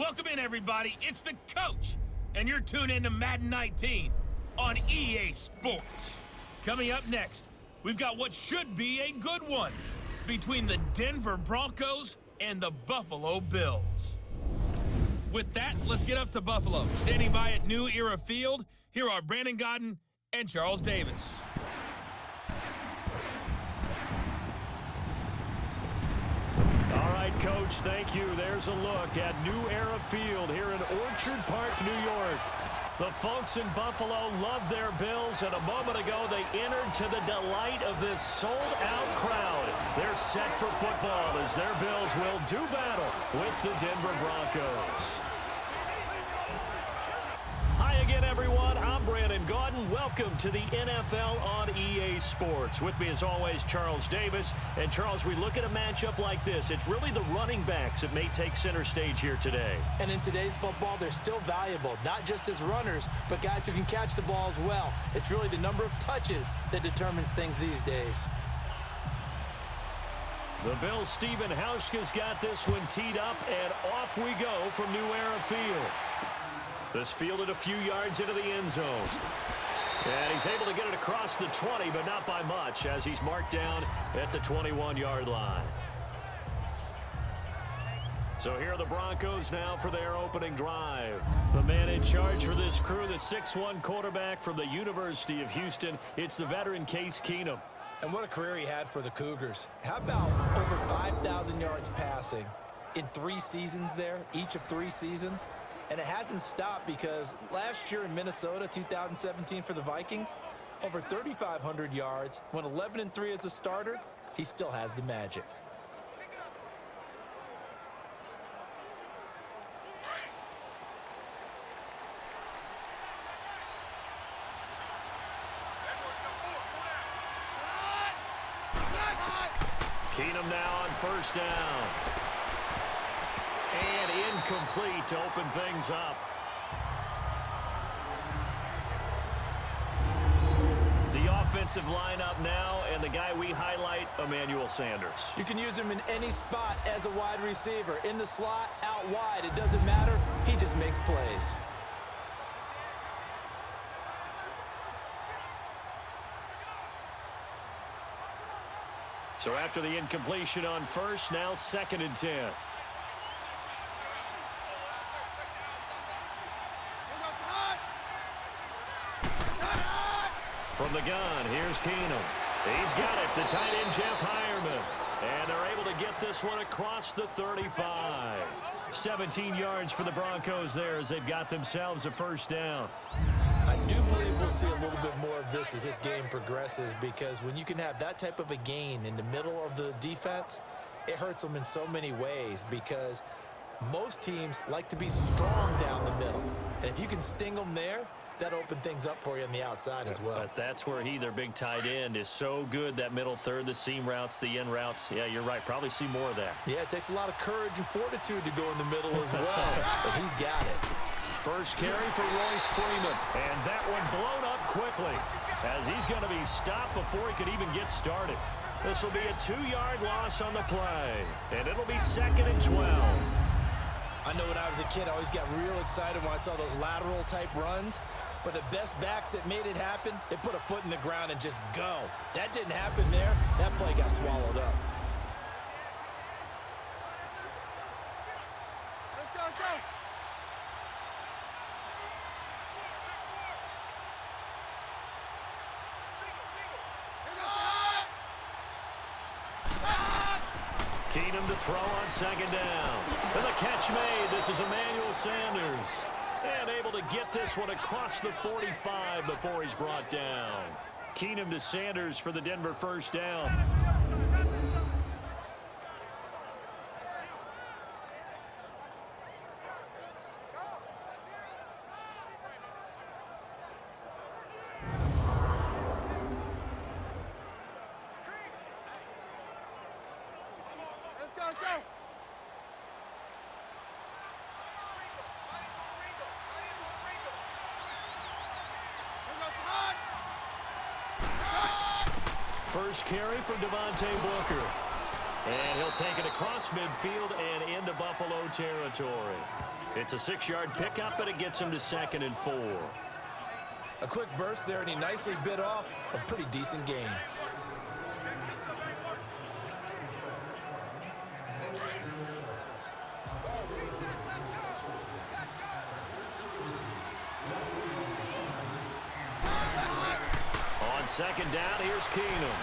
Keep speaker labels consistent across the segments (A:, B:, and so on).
A: Welcome in, everybody. It's the coach, and you're tuned in to Madden 19 on EA Sports. Coming up next, we've got what should be a good one between the Denver Broncos and the Buffalo Bills. With that, let's get up to Buffalo. Standing by at New Era Field, here are Brandon Godden and Charles Davis.
B: All right, Coach, thank you. There's a look at New Era Field here in Orchard Park, New York. The folks in Buffalo love their Bills, and a moment ago they entered to the delight of this sold-out crowd. They're set for football as their Bills will do battle with the Denver Broncos. Hi again, everyone. I'm Brandon Godden. Welcome to the NFL on EA Sports. With me, as always, Charles Davis. And, Charles, we look at a matchup like this. It's really the running backs that may take center stage here today.
C: And in today's football, they're still valuable, not just as runners, but guys who can catch the ball as well. It's really the number of touches that determines things these days.
B: The Bills' Stephen Hauschka's got this one teed up, and off we go from New Era Field. This fielded a few yards into the end zone. And he's able to get it across the 20, but not by much, as he's marked down at the 21-yard line. So here are the Broncos now for their opening drive. The man in charge for this crew, the 6'1 quarterback from the University of Houston. It's the veteran Case Keenum.
C: And what a career he had for the Cougars. How about over 5,000 yards passing in 3 seasons there, each of 3 seasons? And it hasn't stopped because last year in Minnesota, 2017 for the Vikings, over 3,500 yards, went 11-3 as a starter. He still has the magic.
B: Keenum now on first down. And incomplete to open things up. The offensive lineup now, and the guy we highlight, Emmanuel Sanders.
C: You can use him in any spot as a wide receiver. In the slot, out wide, it doesn't matter. He just makes plays.
B: So after the incompletion on first, now 2nd and 10. From the gun, here's Keenum. He's got it, the tight end Jeff Hireman. And they're able to get this one across the 35. 17 yards for the Broncos there as they've got themselves a first down.
C: I do believe we'll see a little bit more of this as this game progresses, because when you can have that type of a gain in the middle of the defense, it hurts them in so many ways, because most teams like to be strong down the middle. And if you can sting them there, that open things up for you on the outside as well.
B: But that's where their big tight end, is so good, that middle third, the seam routes, the in routes. Yeah, you're right. Probably see more of that.
C: Yeah, it takes a lot of courage and fortitude to go in the middle as well, but he's got it.
B: First carry for Royce Freeman, and that one blown up quickly as he's going to be stopped before he could even get started. This will be a 2-yard loss on the play, and it'll be 2nd and 12.
C: I know when I was a kid, I always got real excited when I saw those lateral type runs, but the best backs that made it happen, they put a foot in the ground and just go. That didn't happen there. That play got swallowed up.
D: Let's go, go.
B: Keenum to throw on 2nd down. And the catch made. This is Emmanuel Sanders. And able to get this one across the 45 before he's brought down. Keenum to Sanders for the Denver first down.
D: Let's go.
B: First carry for Devontae Booker. And he'll take it across midfield and into Buffalo territory. It's a 6-yard pickup, and it gets him to 2nd and 4.
C: A quick burst there, and he nicely bit off a pretty decent gain.
B: On 2nd down, here's Keenum.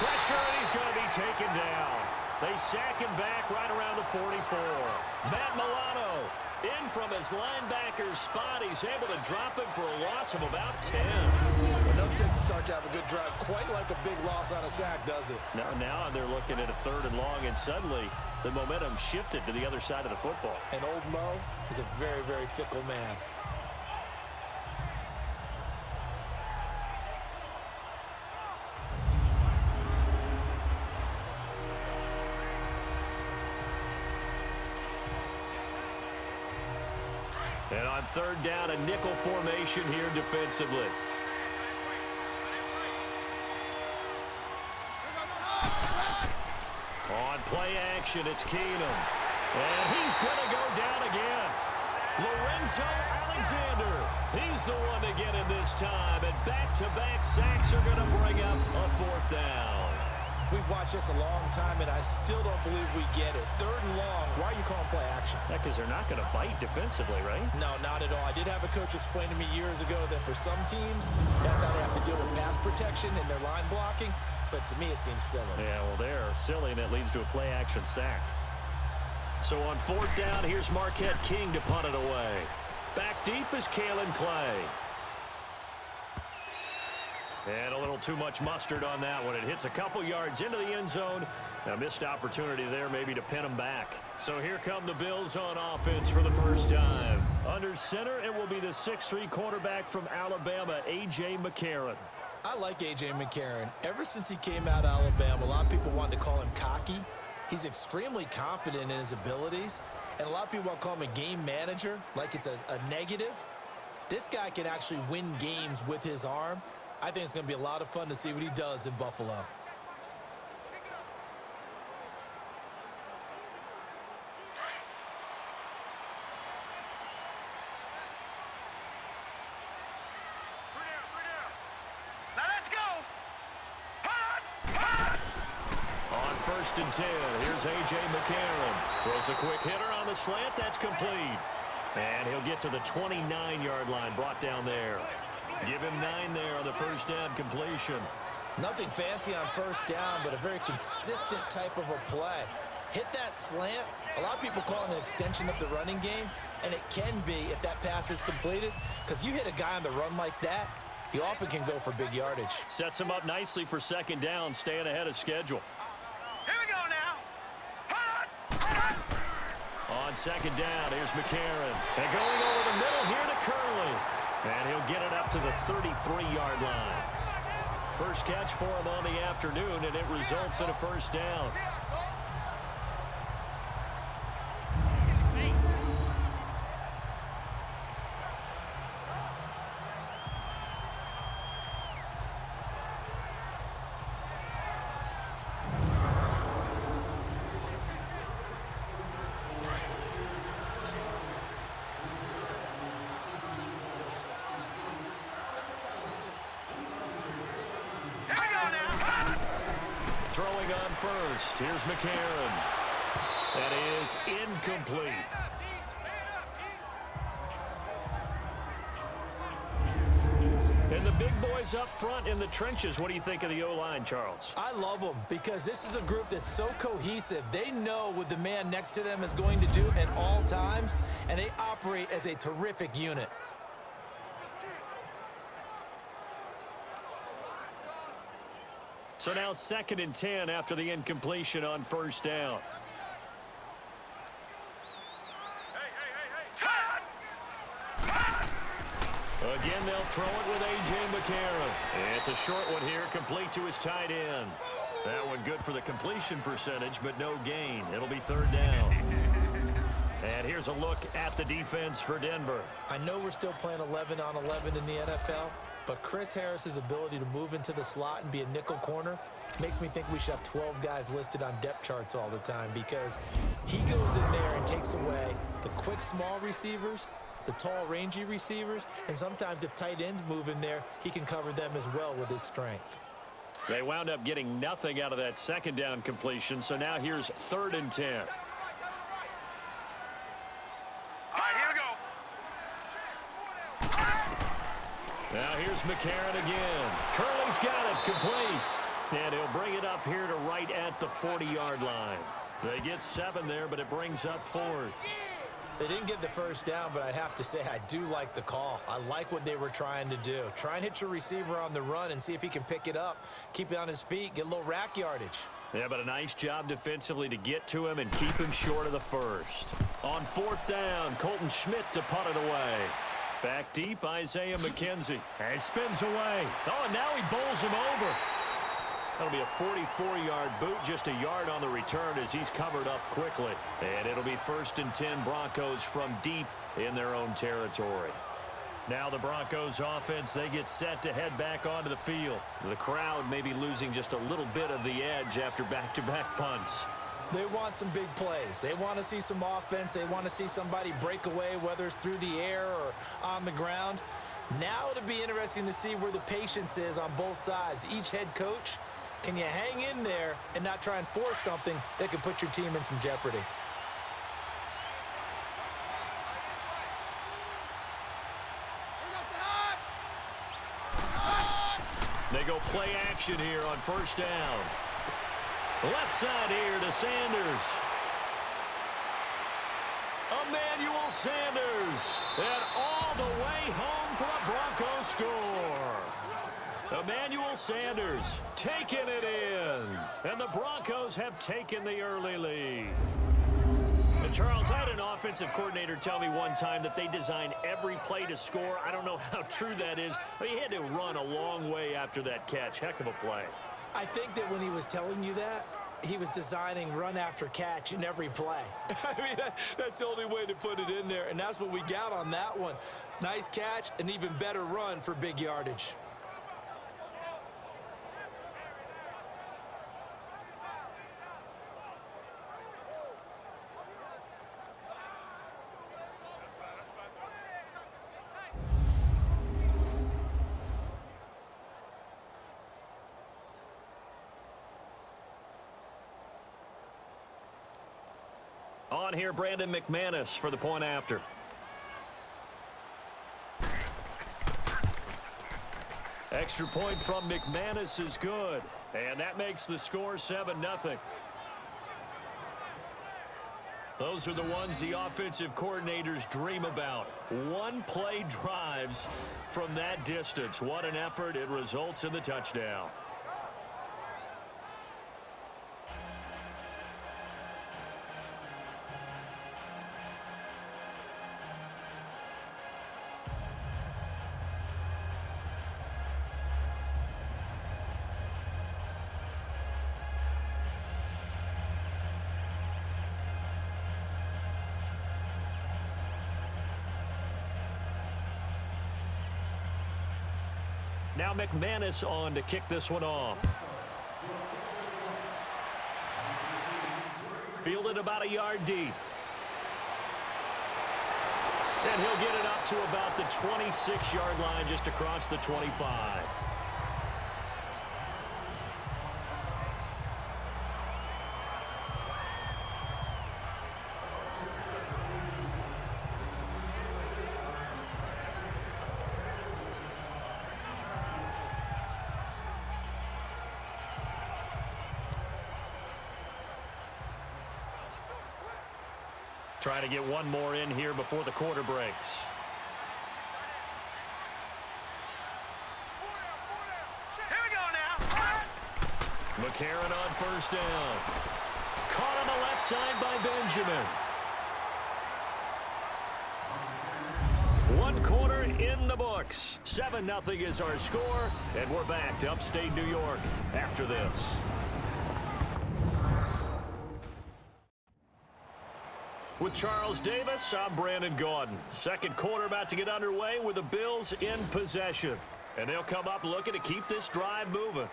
B: Pressure, and he's going to be taken down. They sack him back right around the 44. Matt Milano in from his linebacker spot. He's able to drop him for a loss of about 10.
C: Well, no takes to start to have a good drive. Quite like a big loss on a sack, does it?
B: Now they're looking at a 3rd and long, and suddenly the momentum shifted to the other side of the football.
C: And old Mo is a very, very fickle man.
B: And on 3rd down, a nickel formation here defensively. On play action, it's Keenum. And he's going to go down again. Lorenzo Alexander. He's the one to get him this time. And back-to-back sacks are going to bring up a 4th down.
C: We've watched this a long time, and I still don't believe we get it. 3rd and long. Why are you calling play action?
B: Yeah, because they're not going to bite defensively, right?
C: No, not at all. I did have a coach explain to me years ago that for some teams, that's how they have to deal with pass protection and their line blocking. But to me, it seems silly.
B: Yeah, well, they're silly, and it leads to a play-action sack. So on 4th down, here's Marquette King to punt it away. Back deep is Kalen Clay. And a little too much mustard on that one. It hits a couple yards into the end zone. A missed opportunity there maybe to pin them back. So here come the Bills on offense for the first time. Under center, it will be the 6'3" quarterback from Alabama, A.J. McCarron.
C: I like A.J. McCarron. Ever since he came out of Alabama, a lot of people wanted to call him cocky. He's extremely confident in his abilities. And a lot of people call him a game manager, like it's a negative. This guy can actually win games with his arm. I think it's going to be a lot of fun to see what he does in Buffalo.
D: Now let's go.
B: On 1st and 10, here's A.J. McCarron. Throws a quick hitter on the slant. That's complete. And he'll get to the 29-yard line, brought down there. Give him 9 there on the 1st down completion.
C: Nothing fancy on 1st down, but a very consistent type of a play. Hit that slant. A lot of people call it an extension of the running game, and it can be if that pass is completed, because you hit a guy on the run like that, he often can go for big yardage.
B: Sets him up nicely for 2nd down, staying ahead of schedule.
D: Here we go now.
B: On 2nd down, here's McCarron. And going over the middle here to Curley. And he'll get it up to the 33-yard line. First catch for him on the afternoon, and it results in a 1st down. Throwing on 1st. Here's McCarron. That is incomplete. And the big boys up front in the trenches. What do you think of the O-line, Charles?
C: I love them because this is a group that's so cohesive. They know what the man next to them is going to do at all times, and they operate as a terrific unit.
B: So now 2nd and 10 after the incompletion on 1st down. Again, they'll throw it with A.J. McCarron. It's a short one here, complete to his tight end. That one good for the completion percentage, but no gain. It'll be 3rd down. And here's a look at the defense for Denver.
C: I know we're still playing 11 on 11 in the NFL, But Chris Harris's ability to move into the slot and be a nickel corner makes me think we should have 12 guys listed on depth charts all the time, because he goes in there and takes away the quick, small receivers, the tall, rangy receivers, and sometimes if tight ends move in there, he can cover them as well with his strength.
B: They wound up getting nothing out of that second down completion, so now here's 3rd and 10.
D: All right, here we go.
B: Now here's McCarron again. Curley's got it complete. And he'll bring it up here to right at the 40-yard line. They get 7 there, but it brings up 4th.
C: They didn't get the first down, but I have to say I do like the call. I like what they were trying to do. Try and hit your receiver on the run and see if he can pick it up, keep it on his feet, get a little rack yardage.
B: Yeah, but a nice job defensively to get to him and keep him short of the first. On 4th down, Colton Schmidt to punt it away. Back deep, Isaiah McKenzie. And spins away. Oh, and now he bowls him over. That'll be a 44-yard boot, just a yard on the return as he's covered up quickly. And it'll be 1st and 10 Broncos from deep in their own territory. Now the Broncos offense, they get set to head back onto the field. The crowd may be losing just a little bit of the edge after back-to-back punts.
C: They want some big plays. They want to see some offense. They want to see somebody break away, whether it's through the air or on the ground. Now it'll be interesting to see where the patience is on both sides. Each head coach, can you hang in there and not try and force something that could put your team in some jeopardy?
B: They go play action here on 1st down. Left side here to Sanders. Emmanuel Sanders. And all the way home for a Broncos score. Emmanuel Sanders taking it in. And the Broncos have taken the early lead. And Charles, I had an offensive coordinator tell me one time that they design every play to score. I don't know how true that is, but he had to run a long way after that catch. Heck of a play.
C: I think that when he was telling you that, he was designing run after catch in every play. I mean, that's the only way to put it in there, and that's what we got on that one. Nice catch, an even better run for big yardage.
B: On here, Brandon McManus for the point after. Extra point from McManus is good. And that makes the score 7-0. Those are the ones the offensive coordinators dream about. One-play drives from that distance. What an effort. It results in the touchdown. Now McManus on to kick this one off. Fielded about a yard deep. And he'll get it up to about the 26-yard line, just across the 25. Trying to get one more in here before the quarter breaks.
D: Here we go now.
B: McCarron on 1st down. Caught on the left side by Benjamin. One quarter in the books. 7-0 is our score, and we're back to upstate New York after this. With Charles Davis, I'm Brandon Gaudin. Second quarter about to get underway with the Bills in possession. And they'll come up looking to keep this drive moving.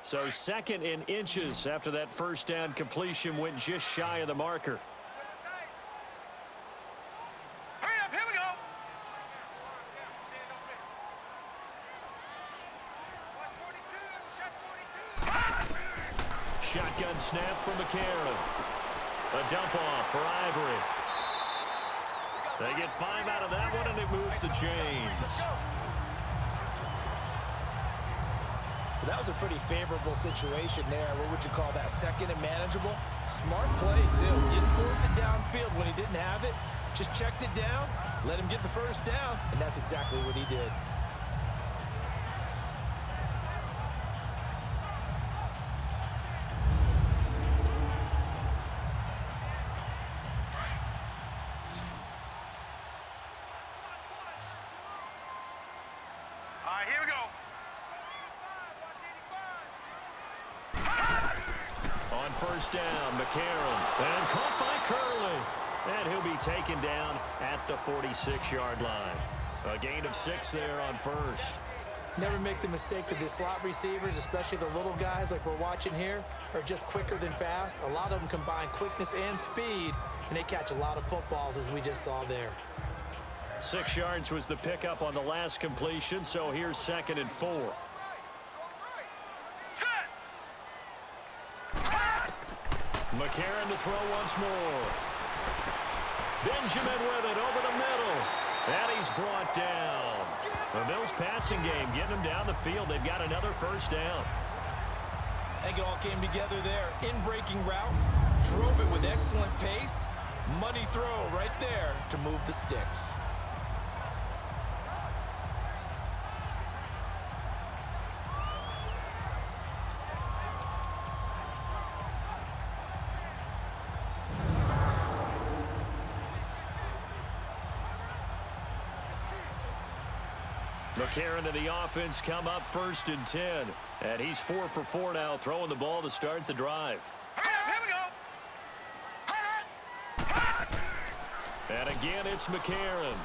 B: So 2nd in inches after that first down completion went just shy of the marker.
D: Hurry up, here we go.
B: Shotgun snap from McCarron. A dump off for Ivory. They get 5 out of that one, and it moves the chains.
C: That was a pretty favorable situation there. What would you call that? 2nd and manageable? Smart play, too. Didn't force it downfield when he didn't have it. Just checked it down, let him get the first down, and that's exactly what he did.
D: All right, here we go.
B: On first down, McCarron. And caught by Curley. And he'll be taken down at the 46-yard line. A gain of 6 there on first.
C: Never make the mistake that the slot receivers, especially the little guys like we're watching here, are just quicker than fast. A lot of them combine quickness and speed, and they catch a lot of footballs, as we just saw there.
B: 6 yards was the pickup on the last completion, so here's 2nd and 4. McCarron to throw once more. Benjamin with it over the middle. And he's brought down. The Bills passing game getting them down the field. They've got another first down.
C: I think it all came together there. In-breaking route, drove it with excellent pace. Money throw right there to move the sticks.
B: McCarron and the offense come up 1st and 10. And he's 4 for 4 now, throwing the ball to start the drive.
D: Hurry up, here we go.
B: And again, it's McCarron.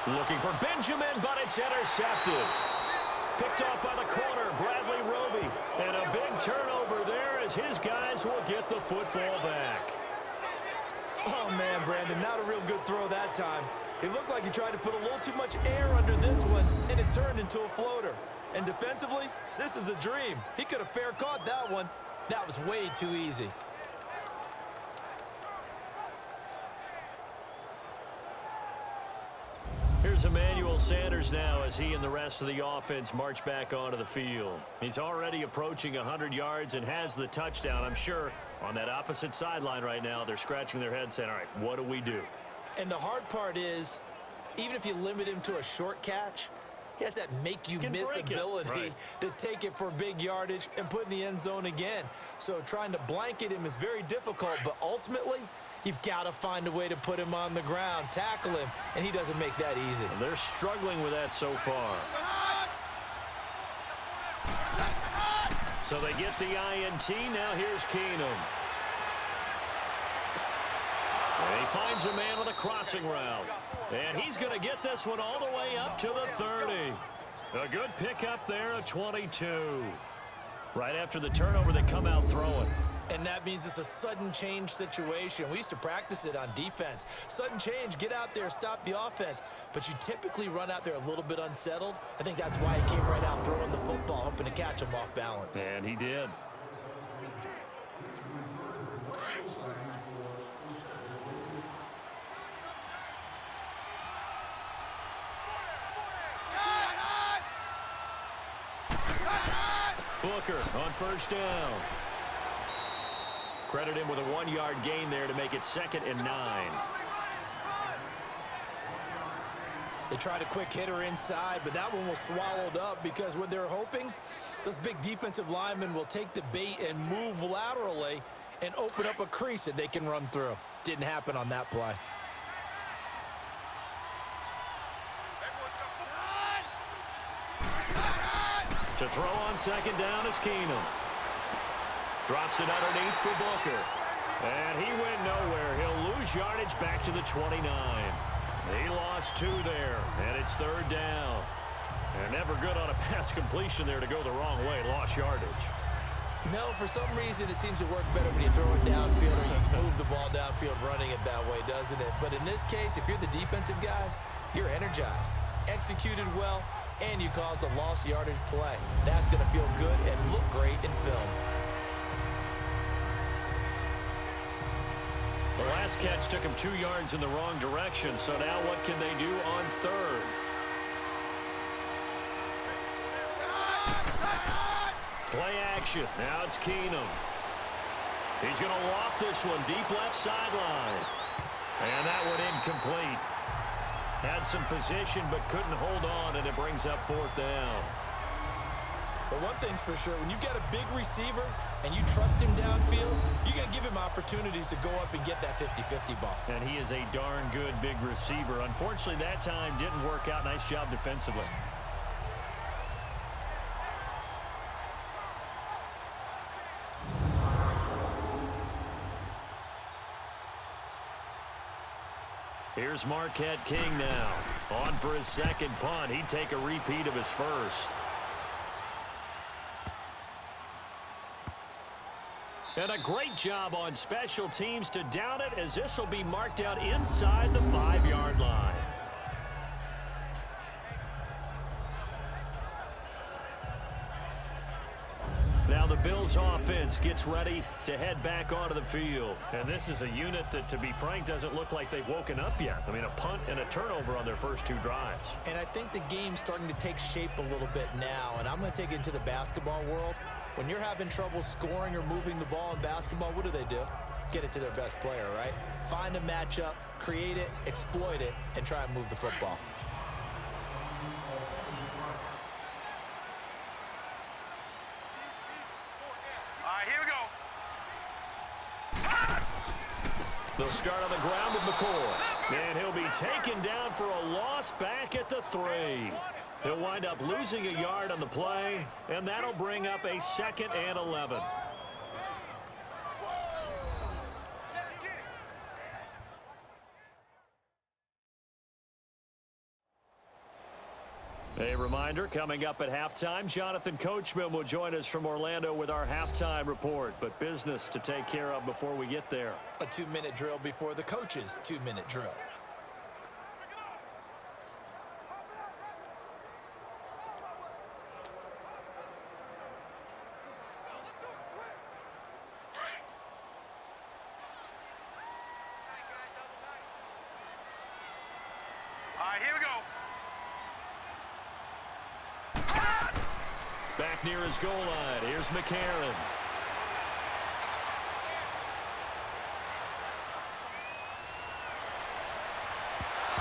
B: Looking for Benjamin, but it's intercepted. Picked off by the corner, Bradley Roby. And a big turnover there as his guys will get the football back.
C: Oh, man, Brandon, not a real good throw that time. It looked like he tried to put a little too much air under this one, and it turned into a floater. And defensively, this is a dream. He could have fair caught that one. That was way too easy.
B: Here's Emmanuel Sanders now as he and the rest of the offense march back onto the field. He's already approaching 100 yards and has the touchdown. I'm sure on that opposite sideline right now, they're scratching their heads saying, all right, what do we do?
C: And the hard part is, even if you limit him to a short catch, he has that make-you-miss ability to take it for big yardage and put in the end zone again. So trying to blanket him is very difficult, but ultimately, you've got to find a way to put him on the ground, tackle him, and he doesn't make that easy.
B: And they're struggling with that so far. So they get the INT. Now here's Keenum. And he finds a man with a crossing route. And he's going to get this one all the way up to the 30. A good pickup there at 22. Right after the turnover, they come out throwing.
C: And that means it's a sudden change situation. We used to practice it on defense. Sudden change, get out there, stop the offense. But you typically run out there a little bit unsettled. I think that's why he came right out throwing the football, hoping to catch him off balance.
B: And he did. Booker on first down. Credit him with a 1-yard gain there to make it 2nd and 9.
C: They tried a quick hitter inside, but that one was swallowed up because what they're hoping, those big defensive linemen will take the bait and move laterally and open up a crease that they can run through. Didn't happen on that play.
B: To throw on second down is Keenum. Drops it underneath for Booker. And he went nowhere. He'll lose yardage back to the 29. He lost 2 there, and it's third down. And never good on a pass completion there to go the wrong way. Lost yardage.
C: No, for some reason it seems to work better when you throw it downfield or you move the ball downfield running it that way, doesn't it? But in this case, if you're the defensive guys, you're energized, executed well, and you caused a lost yardage play. That's going to feel good and look great in film.
B: The last catch took him 2 yards in the wrong direction, so now what can they do on third? Play action. Now it's Keenum. He's going to loft this one deep left sideline. And that one incomplete. Had some position but couldn't hold on, and it brings up fourth down.
C: But one thing's for sure, when you've got a big receiver and you trust him downfield, you got to give him opportunities to go up and get that 50-50 ball.
B: And he is a darn good big receiver. Unfortunately, that time didn't work out. Nice job defensively. Here's Marquette King now. On for his second punt. He'd take a repeat of his first. And a great job on special teams to down it, as this will be marked out inside the 5-yard line. Now the Bills offense gets ready to head back onto the field. And this is a unit that, to be frank, doesn't look like they've woken up yet. I mean, a punt and a turnover on their first 2 drives.
C: And I think the game's starting to take shape a little bit now. And I'm going to take it into the basketball world. When you're having trouble scoring or moving the ball in basketball, what do? Get it to their best player, right? Find a matchup, create it, exploit it, and try and move the football.
D: Here we go.
B: They'll start on the ground with McCoy. And he'll be taken down for a loss back at the 3. He'll wind up losing a yard on the play, and that'll bring up a 2nd and 11. A reminder, coming up at halftime, Jonathan Coachman will join us from Orlando with our halftime report. But business to take care of before we get there.
C: A 2-minute drill before the coach's 2-minute drill.
D: Here we go.
B: Back near his goal line. Here's McCarron.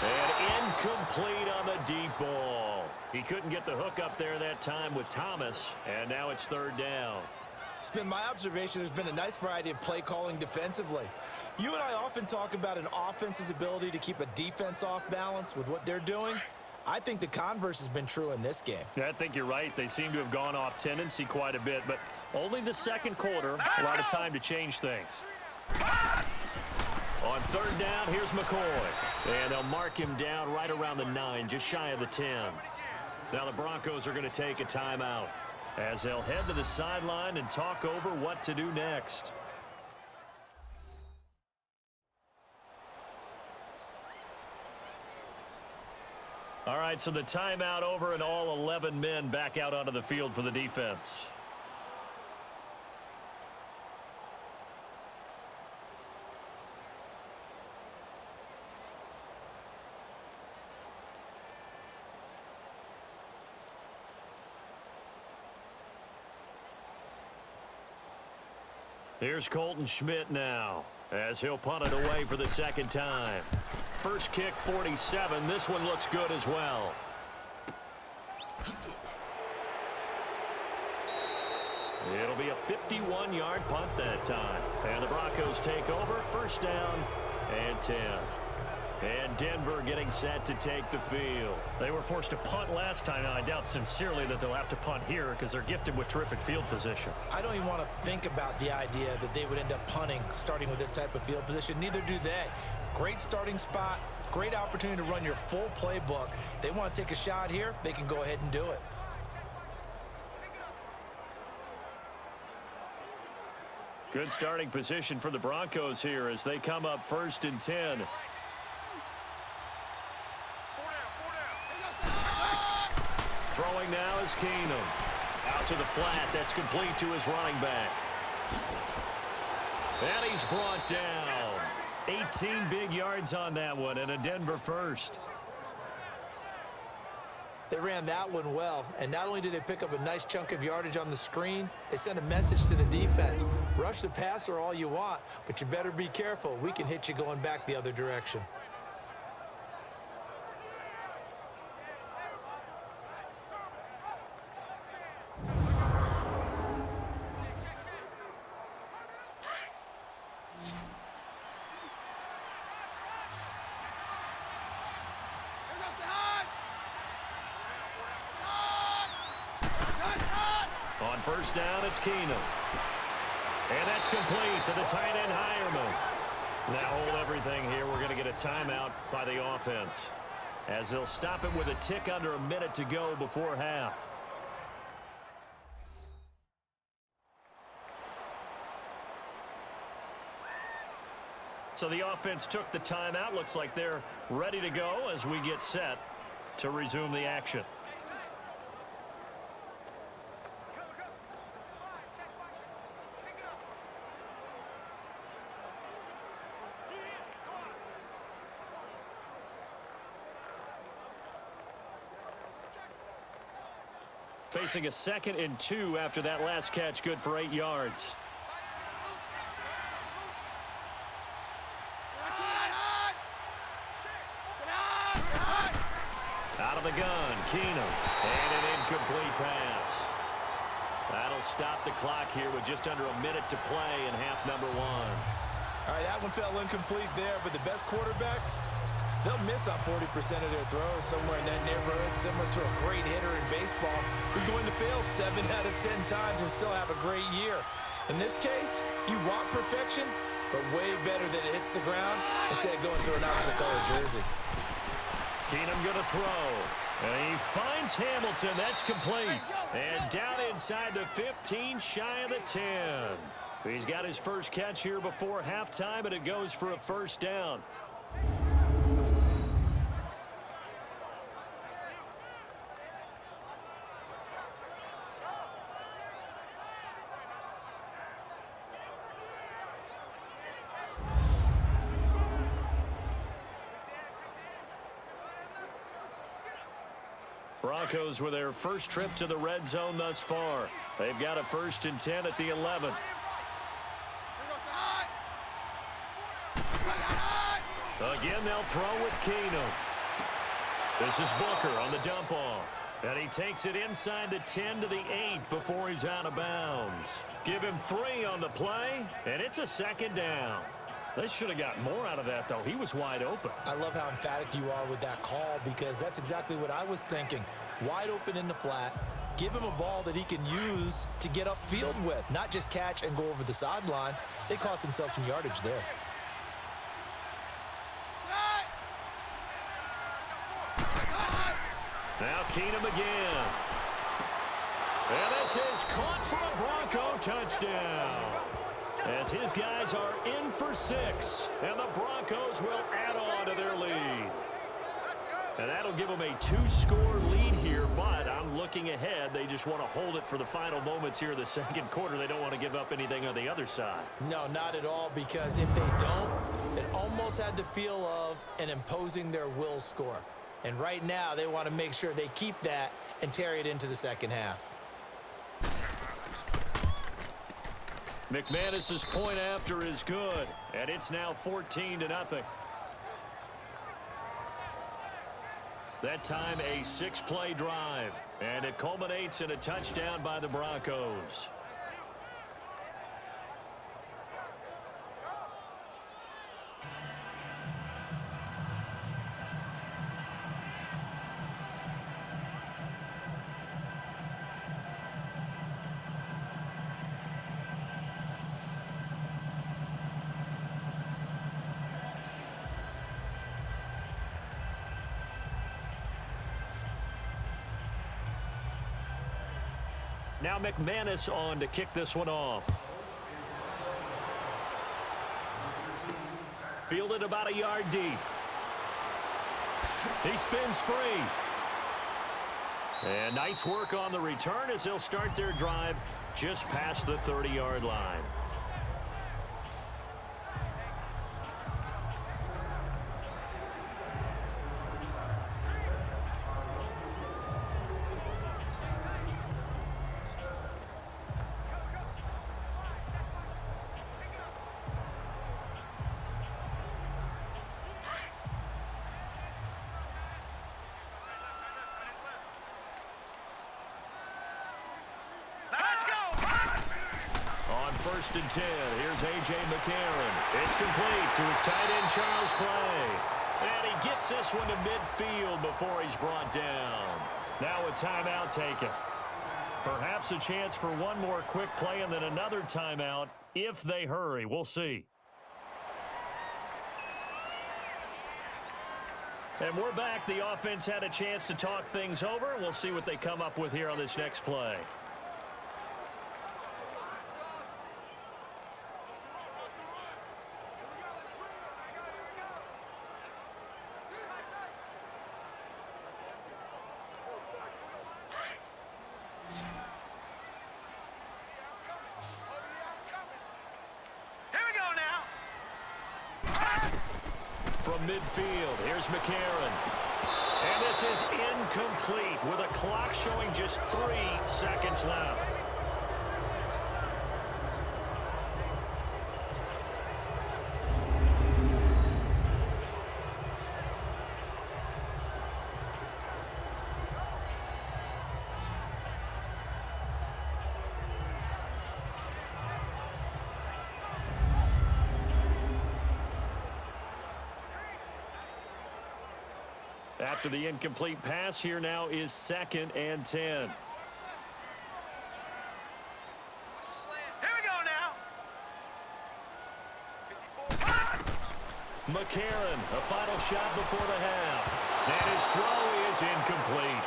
B: And incomplete on the deep ball. He couldn't get the hook up there that time with Thomas, and now it's third down.
C: It's been my observation there's been a nice variety of play calling defensively. You and I often talk about an offense's ability to keep a defense off balance with what they're doing. I think the converse has been true in this game.
B: I think you're right. They seem to have gone off tendency quite a bit, but only the second quarter, a lot of time to change things. On third down, here's McCoy. And they'll mark him down right around the 9, just shy of the 10. Now the Broncos are going to take a timeout as they'll head to the sideline and talk over what to do next. All right, so the timeout over and all 11 men back out onto the field for the defense. Here's Colton Schmidt now as he'll punt it away for the second time. First kick, 47. This one looks good as well. It'll be a 51-yard punt that time. And the Broncos take over. First down and 10. And Denver getting set to take the field.
E: They were forced to punt last time, and I doubt sincerely that they'll have to punt here because they're gifted with terrific field position.
C: I don't even want to think about the idea that they would end up punting starting with this type of field position. Neither do they. Great starting spot, great opportunity to run your full playbook. If they want to take a shot here, they can go ahead and do it.
B: Good starting position for the Broncos here as they come up 1st and 10. Throwing now is Keenum. Out to the flat. That's complete to his running back. And he's brought down. 18 big yards on that one and a Denver first.
C: They ran that one well, and not only did they pick up a nice chunk of yardage on the screen, they sent a message to the defense. Rush the passer all you want, but you better be careful. We can hit you going back the other direction.
B: On first down, it's Keenum. And that's complete to the tight end, Hireman. Now hold everything here. We're going to get a timeout by the offense, as they'll stop it with a tick under a minute to go before half. So the offense took the timeout. Looks like they're ready to go as we get set to resume the action. Facing a 2nd and 2 after that last catch, good for 8 yards. Out of the gun, Keenum, and an incomplete pass. That'll stop the clock here with just under a minute to play in half number 1.
C: All right, that one fell incomplete there, but the best quarterbacks, they'll miss on 40% of their throws somewhere in that neighborhood, similar to a great hitter in baseball who's going to fail 7 out of 10 times and still have a great year. In this case, you want perfection, but way better that it hits the ground instead of going to an opposite color jersey.
B: Keenum going to throw, and he finds Hamilton. That's complete. And down inside the 15, shy of the 10. He's got his first catch here before halftime, and it goes for a first down. Broncos with their first trip to the red zone thus far. They've got a 1st and 10 at the 11. Again, they'll throw with Keenum. This is Booker on the dump off. And he takes it inside the 10 to the 8 before he's out of bounds. Give him 3 on the play, and it's a 2nd down. They should have got more out of that, though. He was wide open.
C: I love how emphatic you are with that call, because that's exactly what I was thinking. Wide open in the flat. Give him a ball that he can use to get upfield with, not just catch and go over the sideline. They cost themselves some yardage there.
B: Now Keenum again. And this is caught for a Bronco touchdown, as his guys are in for 6, and the Broncos will add on to their lead. And that'll give them a 2-score lead here, but I'm looking ahead. They just want to hold it for the final moments here in the 2nd quarter. They don't want to give up anything on the other side.
C: No, not at all, because if they don't, it almost had the feel of an imposing their will score. And right now, they want to make sure they keep that and carry it into the 2nd half.
B: McManus's point after is good, and it's now 14-0. That time a 6-play drive, and it culminates in a touchdown by the Broncos. Now McManus on to kick this one off. Fielded about a yard deep. He spins free. And nice work on the return as they'll start their drive just past the 30-yard line. First and 10. Here's A.J. McCarron. It's complete to his tight end, Charles Clay. And he gets this one to midfield before he's brought down. Now a timeout taken. Perhaps a chance for one more quick play and then another timeout if they hurry. We'll see. And we're back. The offense had a chance to talk things over. We'll see what they come up with here on this next play. From midfield, here's McCarron. And this is incomplete with a clock showing just 3 seconds left. After the incomplete pass, here now is 2nd and 10.
D: Here we go now.
B: McCarron, a final shot before the half. And his throw is incomplete.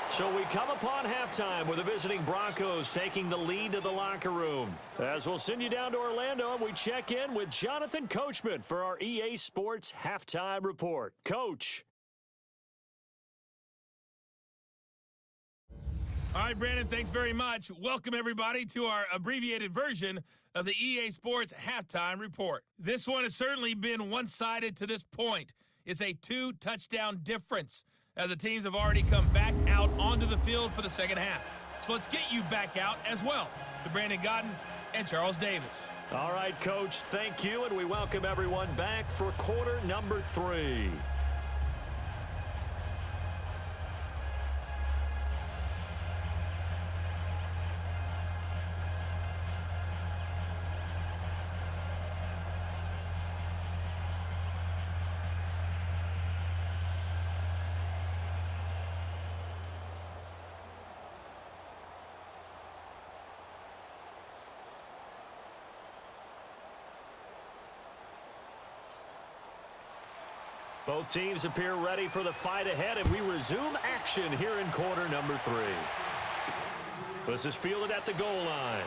B: So we come upon halftime with the visiting Broncos taking the lead to the locker room. As we'll send you down to Orlando, and we check in with Jonathan Coachman for our EA Sports Halftime Report. Coach.
A: All right, Brandon, thanks very much. Welcome, everybody, to our abbreviated version of the EA Sports Halftime Report. This one has certainly been one-sided to this point. It's a 2-touchdown difference, as the teams have already come back out onto the field for the second half. So let's get you back out as well to Brandon Godden and Charles Davis.
B: All right, Coach, thank you, and we welcome everyone back for quarter number 3. Both teams appear ready for the fight ahead, and we resume action here in quarter number 3. This is fielded at the goal line.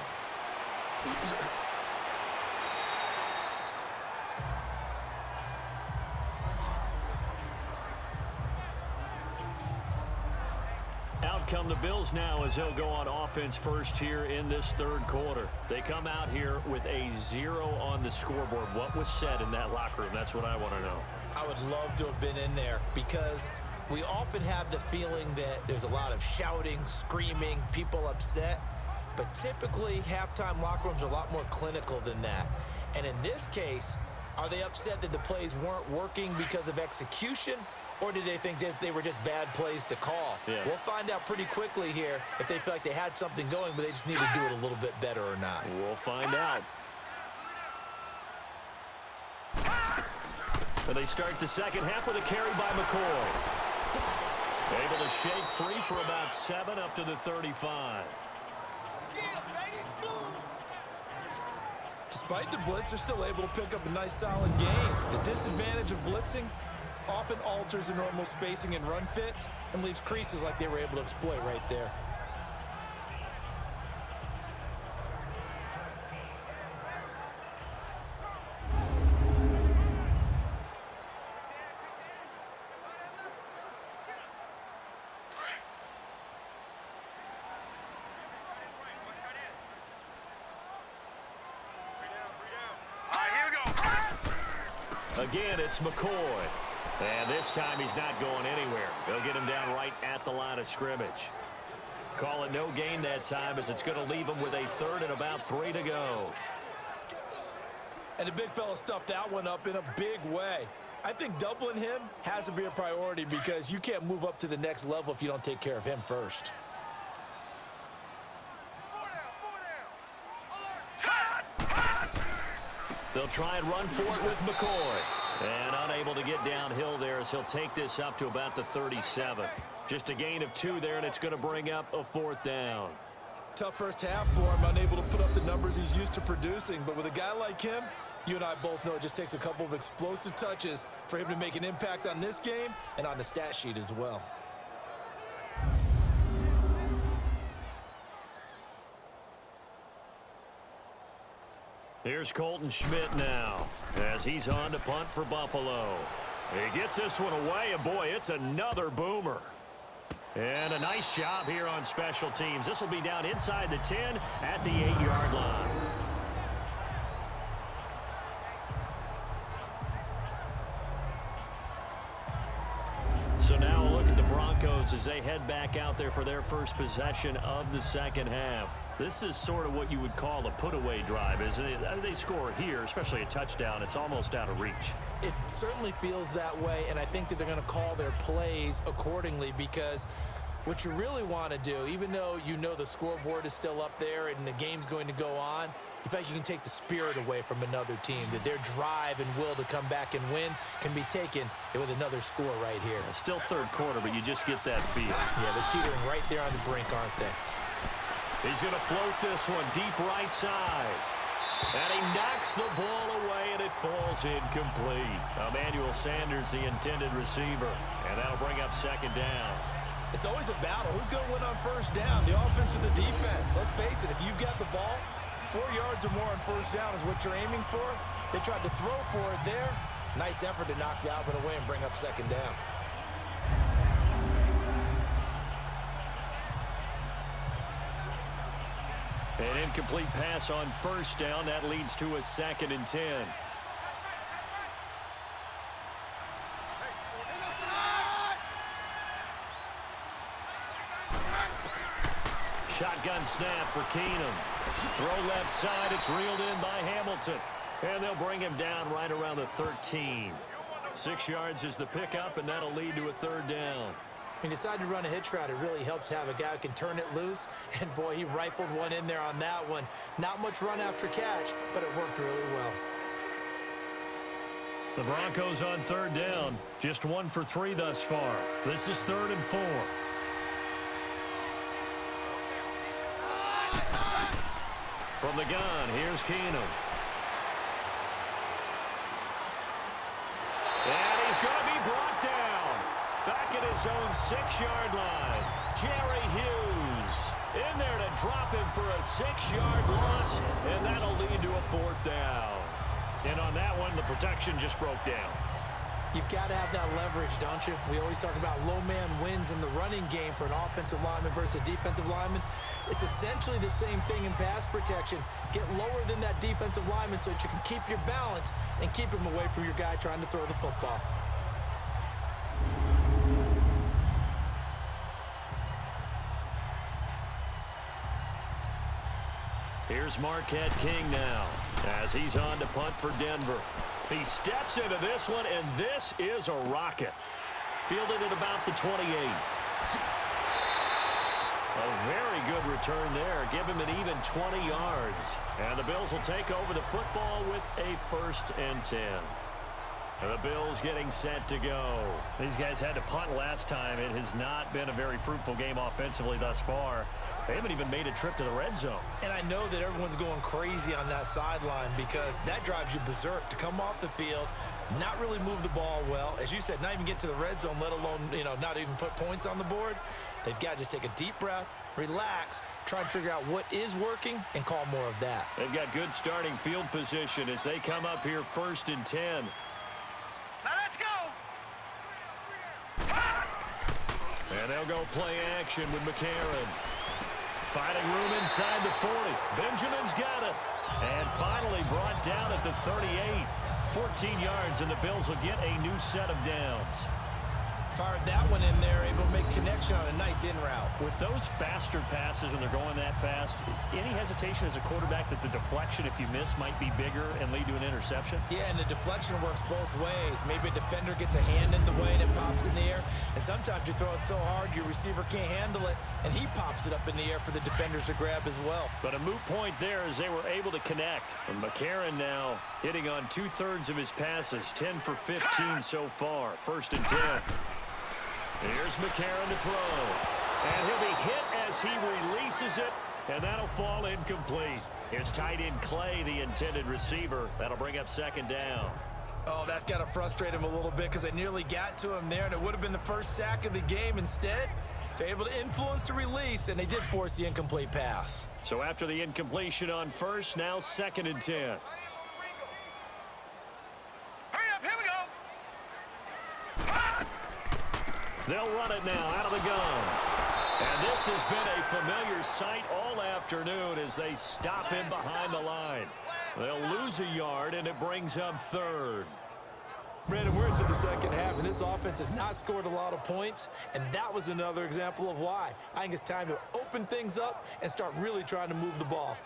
B: Out come the Bills now as they'll go on offense first here in this third quarter. They come out here with a 0 on the scoreboard. What was said in that locker room? That's what I want to know.
C: I would love to have been in there because we often have the feeling that there's a lot of shouting, screaming, people upset. But typically, halftime locker rooms are a lot more clinical than that. And in this case, are they upset that the plays weren't working because of execution? Or did they think they were just bad plays to call?
B: Yeah.
C: We'll find out pretty quickly here if they feel like they had something going, but they just need to do it a little bit better or not.
B: We'll find out. And they start the second half with a carry by McCoy. Able to shake free for about 7 up to the 35.
C: Despite the blitz, they're still able to pick up a nice solid gain. The disadvantage of blitzing often alters the normal spacing and run fits and leaves creases like they were able to exploit right there.
B: Again, it's McCoy. And this time he's not going anywhere. They'll get him down right at the line of scrimmage. Call it no gain that time as it's going to leave him with a third and about 3 to go.
C: And the big fella stuffed that one up in a big way. I think doubling him has to be a priority because you can't move up to the next level if you don't take care of him first.
B: They'll try and run for it with McCoy. And unable to get downhill there as he'll take this up to about the 37. Just a gain of 2 there, and it's going to bring up a 4th down.
C: Tough first half for him, unable to put up the numbers he's used to producing. But with a guy like him, you and I both know it just takes a couple of explosive touches for him to make an impact on this game and on the stat sheet as well.
B: Here's Colton Schmidt now as he's on to punt for Buffalo. He gets this one away, and boy, it's another boomer. And a nice job here on special teams. This will be down inside the 10 at the 8-yard line. So now a look at the Broncos as they head back out there for their first possession of the second half. This is sort of what you would call a put-away drive, isn't it? They score here, especially a touchdown. It's almost out of reach.
C: It certainly feels that way, and I think that they're going to call their plays accordingly because what you really want to do, even though you know the scoreboard is still up there and the game's going to go on, you feel like you can take the spirit away from another team, that their drive and will to come back and win can be taken with another score right here.
B: Still third quarter, but you just get that feel.
C: Yeah, they're teetering right there on the brink, aren't they?
B: He's going to float this one deep right side. And he knocks the ball away, and it falls incomplete. Emmanuel Sanders, the intended receiver. And that'll bring up second down.
C: It's always a battle. Who's going to win on first down, the offense or the defense? Let's face it, if you've got the ball, 4 yards or more on first down is what you're aiming for. They tried to throw for it there. Nice effort to knock the Alvin away and bring up second down.
B: An incomplete pass on first down. That leads to a 2nd and 10. Shotgun snap for Keenum. Throw left side. It's reeled in by Hamilton. And they'll bring him down right around the 13. 6 yards is the pickup, and that'll lead to a 3rd down.
C: When you decide to run a hitch route, it really helps to have a guy who can turn it loose. And, boy, he rifled one in there on that one. Not much run after catch, but it worked really well.
B: The Broncos on 3rd down. Just 1 for 3 thus far. This is 3rd and 4. From the gun, here's Keenum. And he's going to be brought down. Back at his own 6-yard line. Jerry Hughes in there to drop him for a 6-yard loss, and that'll lead to a 4th down. And on that one, the protection just broke down.
C: You've got to have that leverage, don't you? We always talk about low man wins in the running game for an offensive lineman versus a defensive lineman. It's essentially the same thing in pass protection. Get lower than that defensive lineman so that you can keep your balance and keep him away from your guy trying to throw the football.
B: Here's Marquette King now as he's on to punt for Denver. He steps into this one, and this is a rocket. Fielded at about the 28. A very good return there. Give him an even 20 yards. And the Bills will take over the football with a 1st and 10. And the Bills getting set to go. These guys had to punt last time. It has not been a very fruitful game offensively thus far. They haven't even made a trip to the red zone. And
C: I know that everyone's going crazy on that sideline because that drives you berserk to come off the field, not really move the ball well. As you said, not even get to the red zone, let alone, not even put points on the board. They've got to just take a deep breath, relax, try and figure out what is working, and call more of that.
B: They've got good starting field position as they come up here 1st and 10.
D: Now let's go.
B: And they'll go play action with McCarron. Finding room inside the 40. Benjamin's got it. And finally brought down at the 38. 14 yards, and the Bills will get a new set of downs.
C: Fired that one in there, able to make connection on a nice in route.
B: With those faster passes when they're going that fast, any hesitation as a quarterback that the deflection, if you miss, might be bigger and lead to an interception?
C: Yeah, and the deflection works both ways. Maybe a defender gets a hand in the way and it pops in the air. And sometimes you throw it so hard your receiver can't handle it, and he pops it up in the air for the defenders to grab as well.
B: But a moot point there as they were able to connect. And McCarron now hitting on 2/3 of his passes, 10 for 15 so far. 1st and 10. Here's McCarron to throw. And he'll be hit as he releases it, and that'll fall incomplete. It's tight end Clay, the intended receiver. That'll bring up 2nd down.
C: Oh, that's got to frustrate him a little bit because they nearly got to him there, and it would have been the first sack of the game. Instead, they're able to influence the release, and they did force the incomplete pass.
B: So after the incompletion on 1st, now 2nd and 10.
D: Hurry up, here we go.
B: They'll run it now out of the gun. And this has been a familiar sight all afternoon as they stop him behind the line. They'll lose a yard, and it brings up 3rd.
C: Brandon, we're into the second half, and this offense has not scored a lot of points, and that was another example of why. I think it's time to open things up and start really trying to move the ball.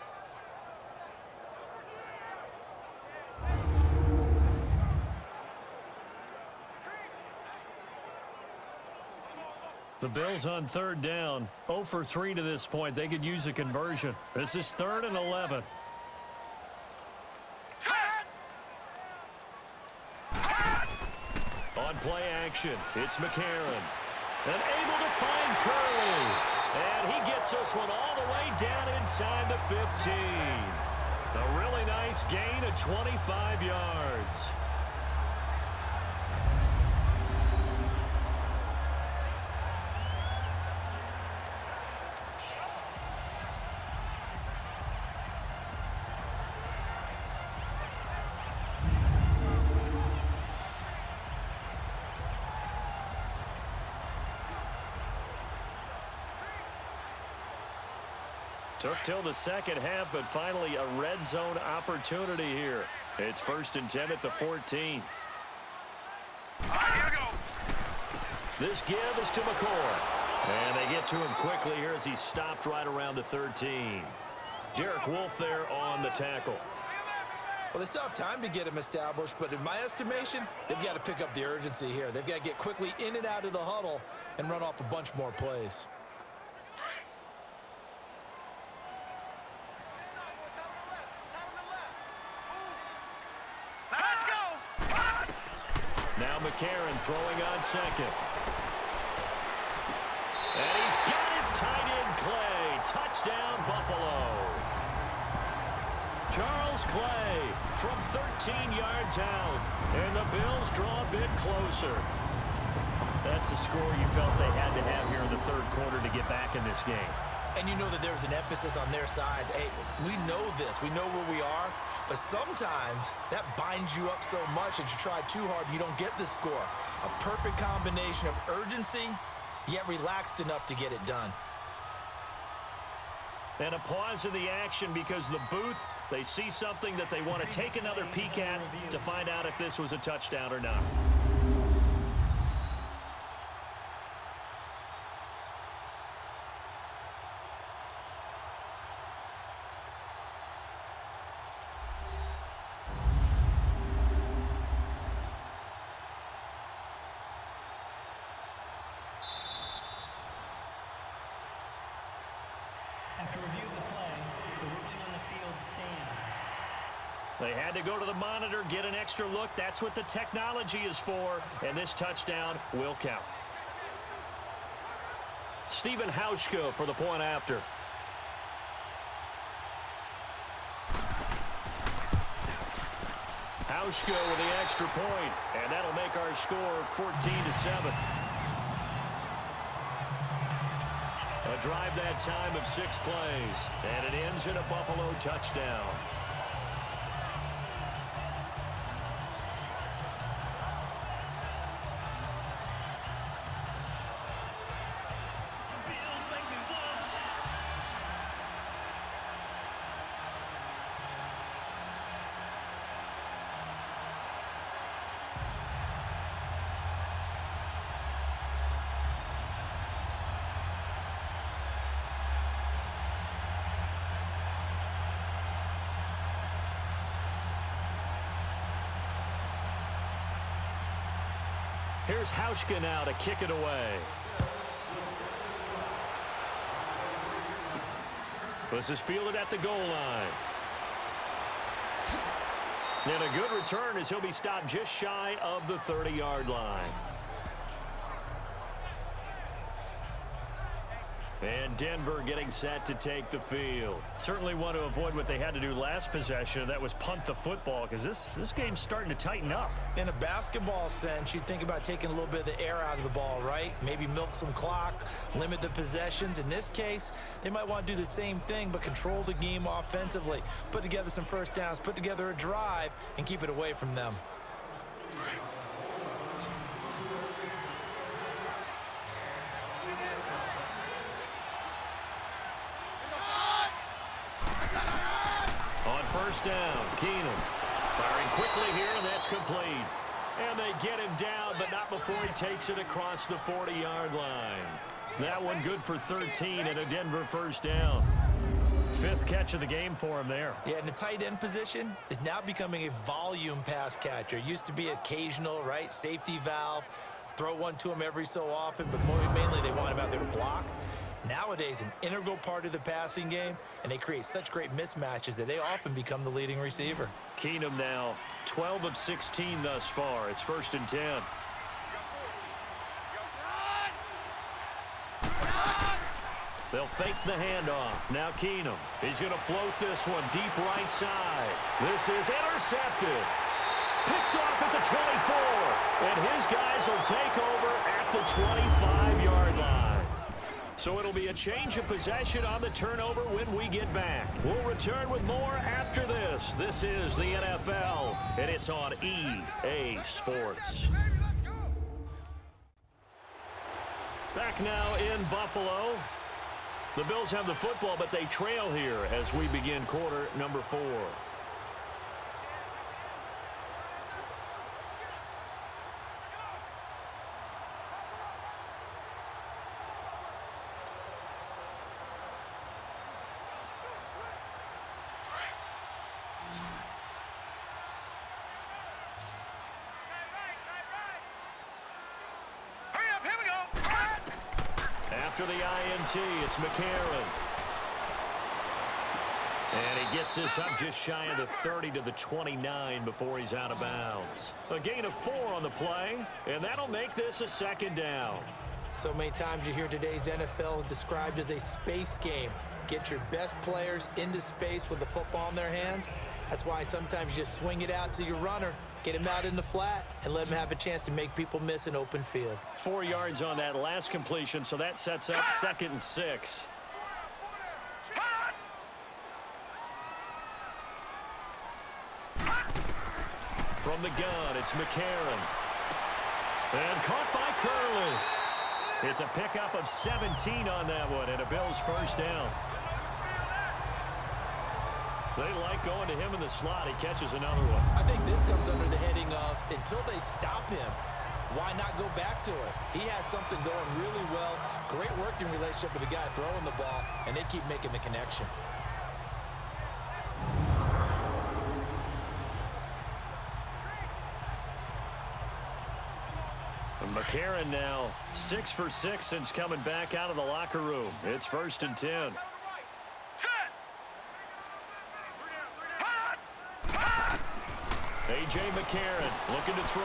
B: The Bills on 3rd down, 0 for 3 to this point. They could use a conversion. This is 3rd and 11. On play action, it's McCarron. And able to find Curley. And he gets this one all the way down inside the 15. A really nice gain of 25 yards. Took till the second half, but finally a red zone opportunity here. It's 1st and 10 at the 14.
D: All right, here we go.
B: This give is to McCoy. And they get to him quickly here as he stopped right around the 13. Derek Wolfe there on the tackle.
C: Well, they still have time to get him established, but in my estimation, they've got to pick up the urgency here. They've got to get quickly in and out of the huddle and run off a bunch more plays.
B: Now McCarron throwing on 2nd. And he's got his tight end Clay. Touchdown Buffalo. Charles Clay from 13 yards out. And the Bills draw a bit closer. That's a score you felt they had to have here in the 3rd quarter to get back in this game.
C: And you know that there's an emphasis on their side. Hey, we know this. We know where we are. But sometimes that binds you up so much that you try too hard, you don't get the score. A perfect combination of urgency, yet relaxed enough to get it done.
B: And a pause in the action because the booth, they see something that they want to take another peek at to find out if this was a touchdown or not.
F: After review of the play, the ruling on the field stands.
B: They had to go to the monitor, get an extra look. That's what the technology is for, and this touchdown will count. Stephen Hauschko for the point after. Hauschko with the extra point, and that'll make our score 14-7. A drive that time of 6 plays, and it ends in a Buffalo touchdown. Here's Hauschka now to kick it away. This is fielded at the goal line. And a good return as he'll be stopped just shy of the 30-yard line. And Denver getting set to take the field. Certainly want to avoid what they had to do last possession. That was punt the football, because this game's starting to tighten up.
C: In a basketball sense, you think about taking a little bit of the air out of the ball, right? Maybe milk some clock, limit the possessions. In this case, they might want to do the same thing, but control the game offensively. Put together some first downs, put together a drive, and keep it away from them.
B: First down, Keenum firing quickly here, and that's complete. And they get him down, but not before he takes it across the 40-yard line. That one good for 13 and a Denver first down. Fifth catch of the game for him there.
C: Yeah, and the tight end position is now becoming a volume pass catcher. It used to be occasional, right? Safety valve, throw one to him every so often, but mainly they want him out there to block. Nowadays, an integral part of the passing game, and they create such great mismatches that they often become the leading receiver.
B: Keenum now 12 of 16 thus far. It's 1st and 10. They'll fake the handoff. Now Keenum. He's going to float this one deep right side. This is intercepted. Picked off at the 24. And his guys will take over at the 25-yard line. So it'll be a change of possession on the turnover when we get back. We'll return with more after this. This is the NFL, and it's on EA Sports. Back now in Buffalo. The Bills have the football, but they trail here as we begin quarter number 4. After the INT, it's McCarron. And he gets this up just shy of the 30 to the 29 before he's out of bounds. A gain of 4 on the play, and that'll make this a 2nd down.
C: So many times you hear today's NFL described as a space game. Get your best players into space with the football in their hands. That's why sometimes you just swing it out to your runner, get him out in the flat, and let him have a chance to make people miss an open field.
B: 4 yards on that last completion, so that sets up 2nd and 6. From the gun, it's McCarron. And caught by Curley. It's a pickup of 17 on that one, and a Bills first down. They like going to him in the slot. He catches another one.
C: I think this comes under the heading of, until they stop him, why not go back to it? He has something going really well. Great working relationship with the guy throwing the ball, and they keep making the connection.
B: McCarron now 6 for 6 since coming back out of the locker room. It's 1st and 10. A.J. McCarron looking to throw.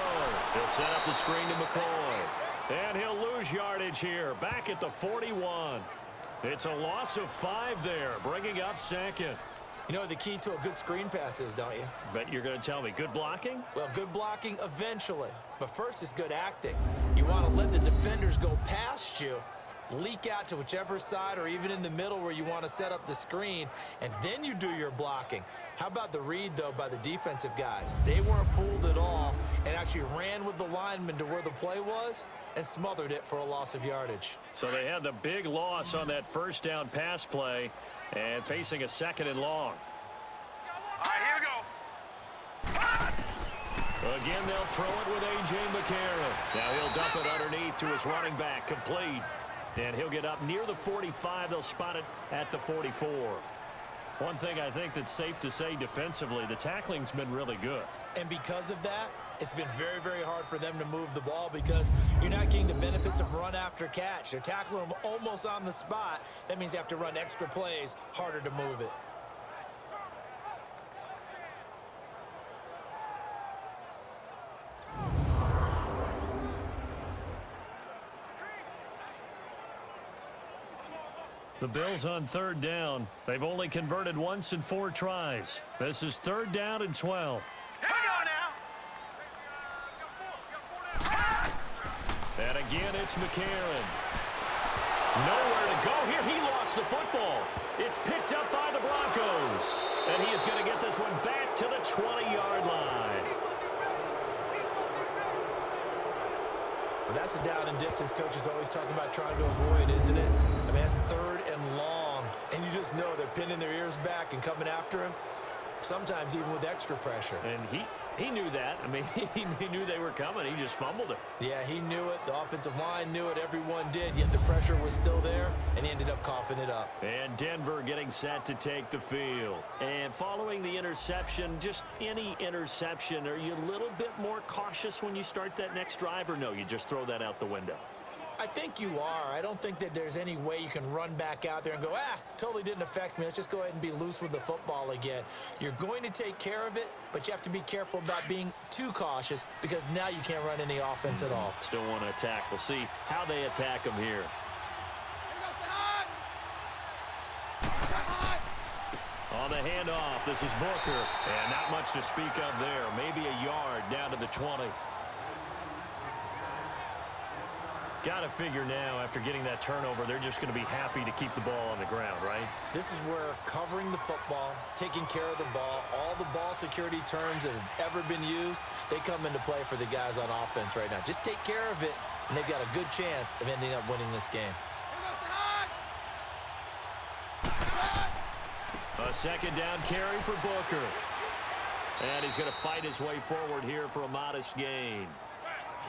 B: He'll set up the screen to McCoy. And he'll lose yardage here, back at the 41. It's a loss of 5 there, bringing up 2nd.
C: You know what the key to a good screen pass is, don't you?
B: Bet you're going to tell me. Good blocking?
C: Well, good blocking eventually. But first is good acting. You want to let the defenders go past you, leak out to whichever side or even in the middle where you want to set up the screen, and then you do your blocking. How about the read, though, by the defensive guys? They weren't fooled at all and actually ran with the lineman to where the play was and smothered it for a loss of yardage.
B: So they had the big loss on that first down pass play and facing a 2nd and long.
D: All right, here we go.
B: Again, they'll throw it with A.J. McCarron. Now he'll dump it underneath to his running back, complete. And he'll get up near the 45. They'll spot it at the 44. One thing I think that's safe to say defensively, the tackling's been really good.
C: And because of that, It's been very, very hard for them to move the ball because you're not getting the benefits of run after catch. They're tackling them almost on the spot. That means you have to run extra plays, harder to move it.
B: The Bills on third down. They've only converted once in 4 tries. This is 3rd down and 12.
D: Here we go now.
B: And again, it's McCarron. Nowhere to go here. He lost the football. It's picked up by the Broncos. And he is going to get this one back to the 20-yard line.
C: Well, that's a down and distance coaches always talking about trying to avoid, isn't it? I mean, that's 3rd and long, and you just know they're pinning their ears back and coming after him, sometimes even with extra pressure.
B: And he knew that. I mean, he knew they were coming. He just fumbled it.
C: Yeah, he knew it. The offensive line knew it. Everyone did, yet the pressure was still there, and he ended up coughing it up.
B: And Denver getting set to take the field. And following the interception, just any interception, are you a little bit more cautious when you start that next drive, or no, you just throw that out the window?
C: I think you are. I don't think that there's any way you can run back out there and go, totally didn't affect me. Let's just go ahead and be loose with the football again. You're going to take care of it, but you have to be careful about being too cautious because now you can't run any offense at all.
B: Still want to attack. We'll see how they attack him here. On the handoff, this is Booker. And not much to speak of there. Maybe a yard down to the 20. Got to figure now, after getting that turnover, they're just going to be happy to keep the ball on the ground, right?
C: This is where covering the football, taking care of the ball, all the ball security terms that have ever been used, they come into play for the guys on offense right now. Just take care of it, and they've got a good chance of ending up winning this game.
B: A 2nd down carry for Booker. And he's going to fight his way forward here for a modest gain.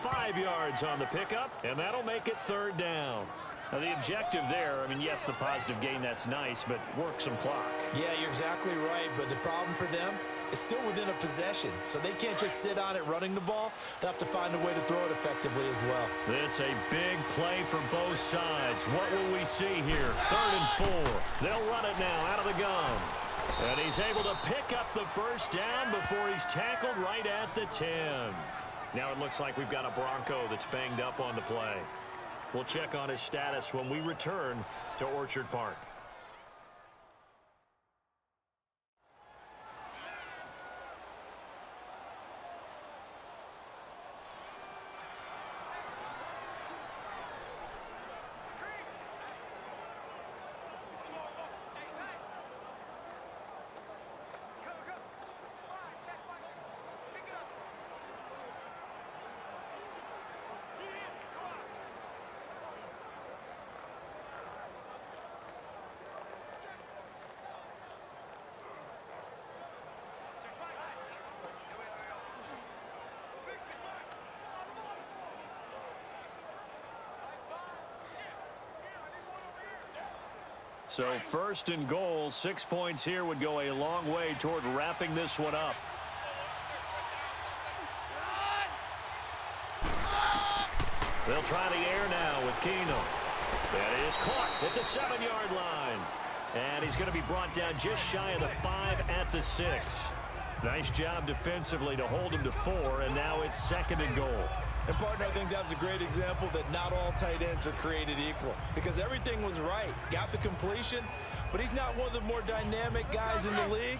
B: 5 yards on the pickup, and that'll make it 3rd down. Now, the objective there, I mean, yes, the positive gain, that's nice, but work some clock.
C: Yeah, you're exactly right, but the problem for them is still within a possession, so they can't just sit on it running the ball. They'll have to find a way to throw it effectively as well.
B: This a big play for both sides. What will we see here? 3rd and 4. They'll run it now out of the gun. And he's able to pick up the 1st down before he's tackled right at the 10. Now it looks like we've got a Bronco that's banged up on the play. We'll check on his status when we return to Orchard Park. So 1st and goal, 6 points here would go a long way toward wrapping this one up. They'll try the air now with Keenum. That is caught at the 7-yard line. And he's going to be brought down just shy of the 5 at the 6. Nice job defensively to hold him to 4, and now it's 2nd and goal.
C: And, partner, I think that was a great example that not all tight ends are created equal because everything was right. Got the completion, but he's not one of the more dynamic guys in the league.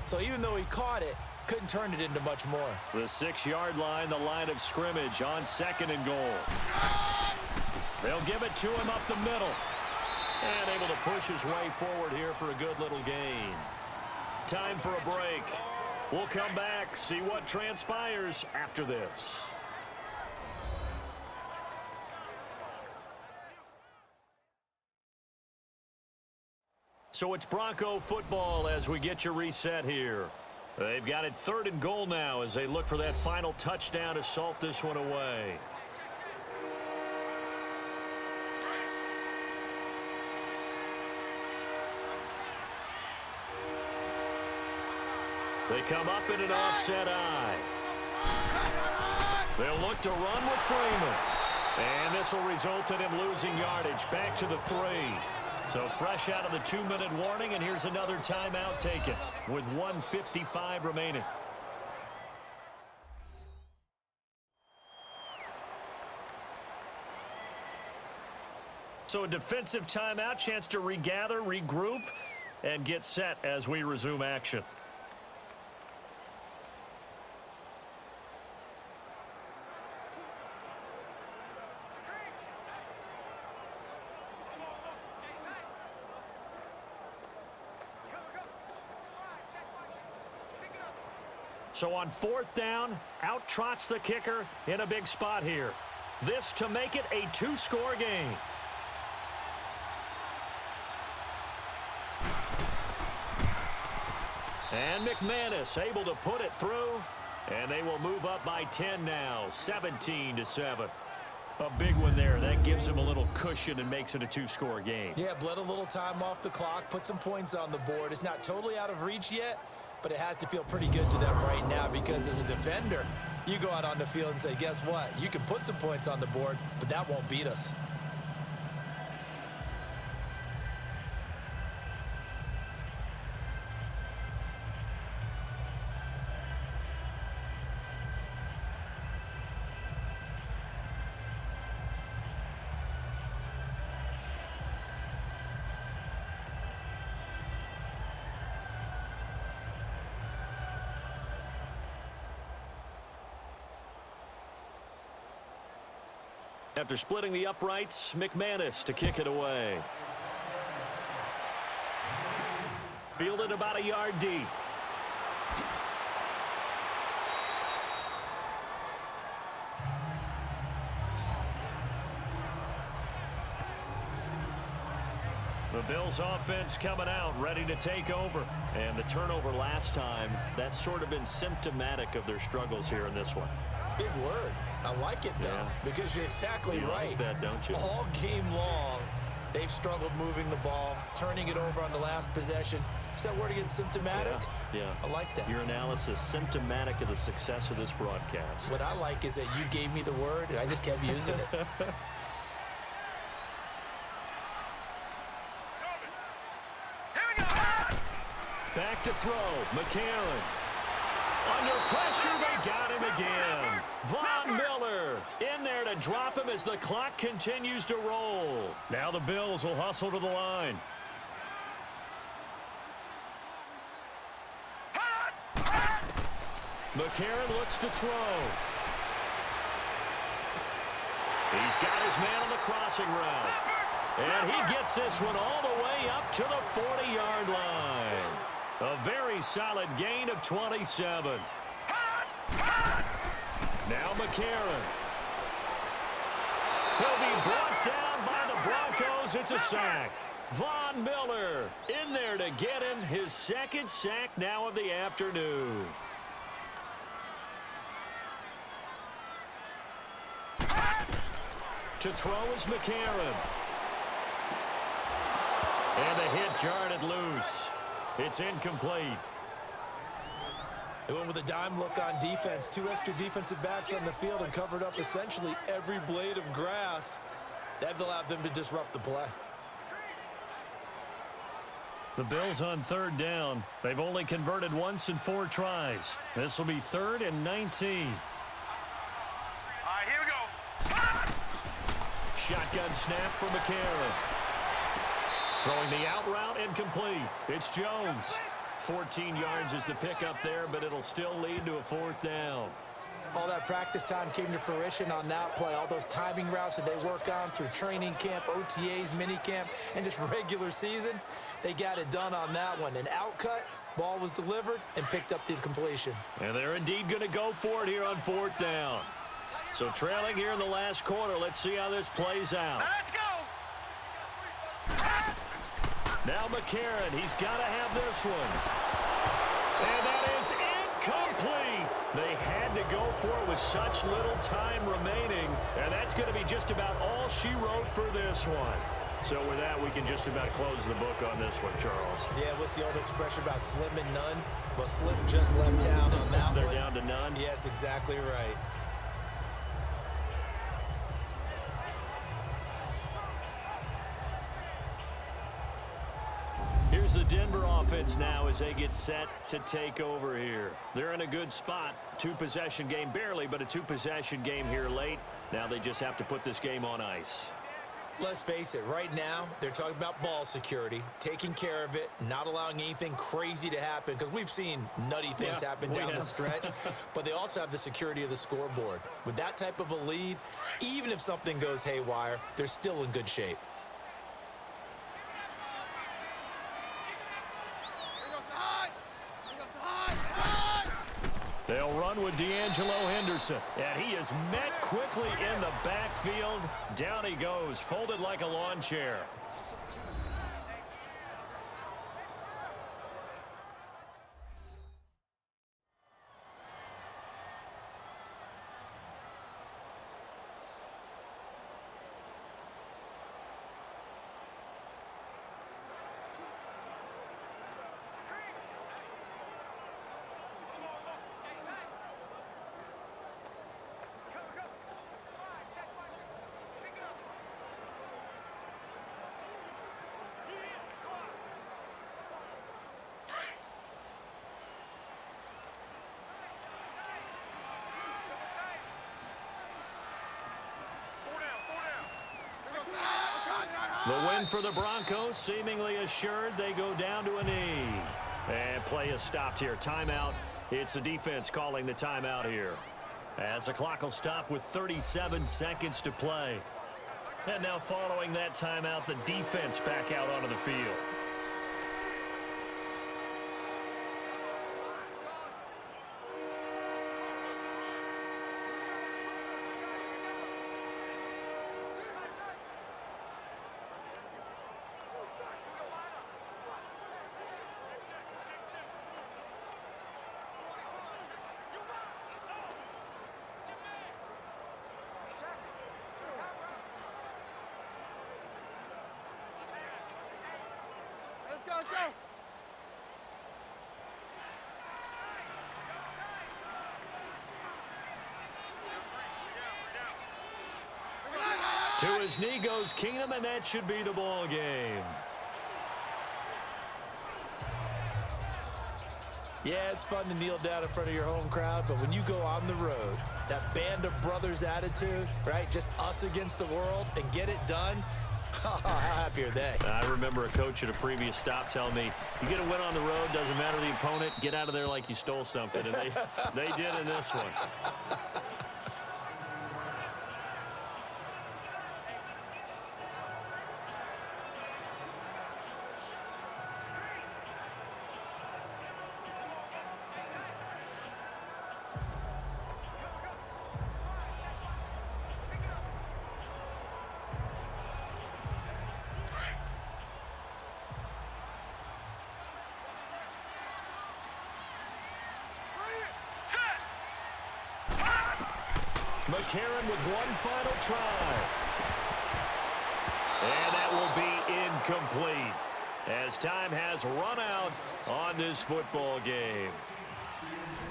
C: So even though he caught it, couldn't turn it into much more.
B: The 6-yard line, the line of scrimmage on 2nd and goal. They'll give it to him up the middle. And able to push his way forward here for a good little gain. Time for a break. We'll come back, see what transpires after this. So it's Bronco football as we get you reset here. They've got it 3rd and goal now as they look for that final touchdown to salt this one away. They come up in an offset eye. They'll look to run with Freeman. And this will result in him losing yardage. Back to the 3. So fresh out of the 2-minute warning, and here's another timeout taken with 1:55 remaining. So a defensive timeout, chance to regather, regroup, and get set as we resume action. So on 4th down, out trots the kicker in a big spot here. This to make it a 2-score game. And McManus able to put it through, and they will move up by 10 now, 17-7. A big one there. That gives them a little cushion and makes it a 2-score game.
C: Yeah, bled a little time off the clock, put some points on the board. It's not totally out of reach yet, but it has to feel pretty good to them right now because as a defender, you go out on the field and say, guess what? You can put some points on the board, but that won't beat us.
B: After splitting the uprights, McManus to kick it away. Fielded about a yard deep. The Bills offense coming out, ready to take over. And the turnover last time, that's sort of been symptomatic of their struggles here in this one.
C: Big word. I like it, though, because you're exactly right.
B: Like that, don't you?
C: All game long, they've struggled moving the ball, turning it over on the last possession. Is that word again, symptomatic?
B: Yeah.
C: I like that.
B: Your analysis, symptomatic of the success of this broadcast.
C: What I like is that you gave me the word, and I just kept using it.
B: Back to throw, McCarron. Under pressure, they got him again. Von Miller in there to drop him as the clock continues to roll. Now the Bills will hustle to the line. McCarron looks to throw. He's got his man on the crossing route. And he gets this one all the way up to the 40-yard line. A very solid gain of 27. Now McCarron. He'll be brought down by the Broncos. It's a sack. Von Miller in there to get him his second sack now of the afternoon. To throw is McCarron. And the hit jarred it loose. It's incomplete.
C: They went with a dime look on defense. 2 extra defensive backs on the field and covered up essentially every blade of grass. That allowed them to disrupt the play.
B: The Bills on 3rd down. They've only converted once in 4 tries. This will be 3rd and 19.
D: All right, here we go.
B: Shotgun snap for McCarron. Throwing the out route incomplete. It's Jones. 14 yards is the pickup there, but it'll still lead to a 4th down.
C: All that practice time came to fruition on that play. All those timing routes that they work on through training camp, OTAs, minicamp, and just regular season, they got it done on that one. An outcut, ball was delivered, and picked up the completion.
B: And they're indeed going to go for it here on 4th down. So trailing here in the last quarter, let's see how this plays out.
D: Let's go.
B: Now McCarron, he's got to have this one. And that is incomplete. They had to go for it with such little time remaining. And that's going to be just about all she wrote for this one. So with that, we can just about close the book on this one, Charles.
C: Yeah, what's the old expression about slim and none? Well, Slim just left town on that one.
B: They're down to none?
C: Yes, exactly right.
B: Here's the Denver offense now as they get set to take over here. They're in a good spot. Two-possession game barely, but a two-possession game here late. Now they just have to put this game on ice.
C: Let's face it, right now, they're talking about ball security, taking care of it, not allowing anything crazy to happen, because we've seen nutty things happen down the stretch, but they also have the security of the scoreboard. With that type of a lead, even if something goes haywire, they're still in good shape.
B: They'll run with D'Angelo Henderson, and he is met quickly in the backfield. Down he goes, folded like a lawn chair. The win for the Broncos, seemingly assured. They go down to a knee. And play is stopped here. Timeout. It's the defense calling the timeout here. As the clock will stop with 37 seconds to play. And now following that timeout, the defense back out onto the field. To his knee goes Keenum, and that should be the ball game.
C: Yeah, it's fun to kneel down in front of your home crowd, but when you go on the road, that band of brothers attitude, right? Just us against the world and get it done. How happy are they?
B: I remember a coach at a previous stop telling me, you get a win on the road, doesn't matter the opponent, get out of there like you stole something. And they did in this one. McCarron with one final try. And that will be incomplete as time has run out on this football game.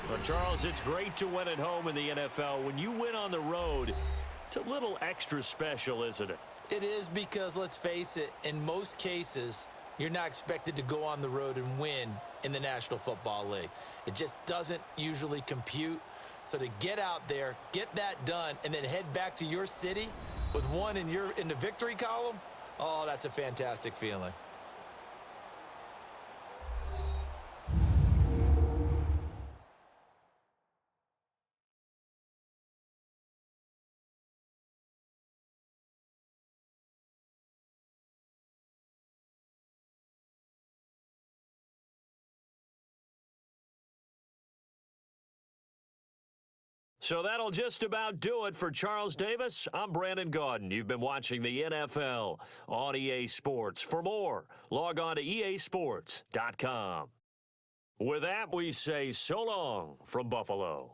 B: But Charles, it's great to win at home in the NFL. When you win on the road, it's a little extra special, isn't it?
C: It is, because let's face it, in most cases, you're not expected to go on the road and win in the National Football League. It just doesn't usually compute. So to get out there, get that done, and then head back to your city with one in the victory column, oh, that's a fantastic feeling.
B: So that'll just about do it for Charles Davis. I'm Brandon Gaudin. You've been watching the NFL on EA Sports. For more, log on to easports.com. With that, we say so long from Buffalo.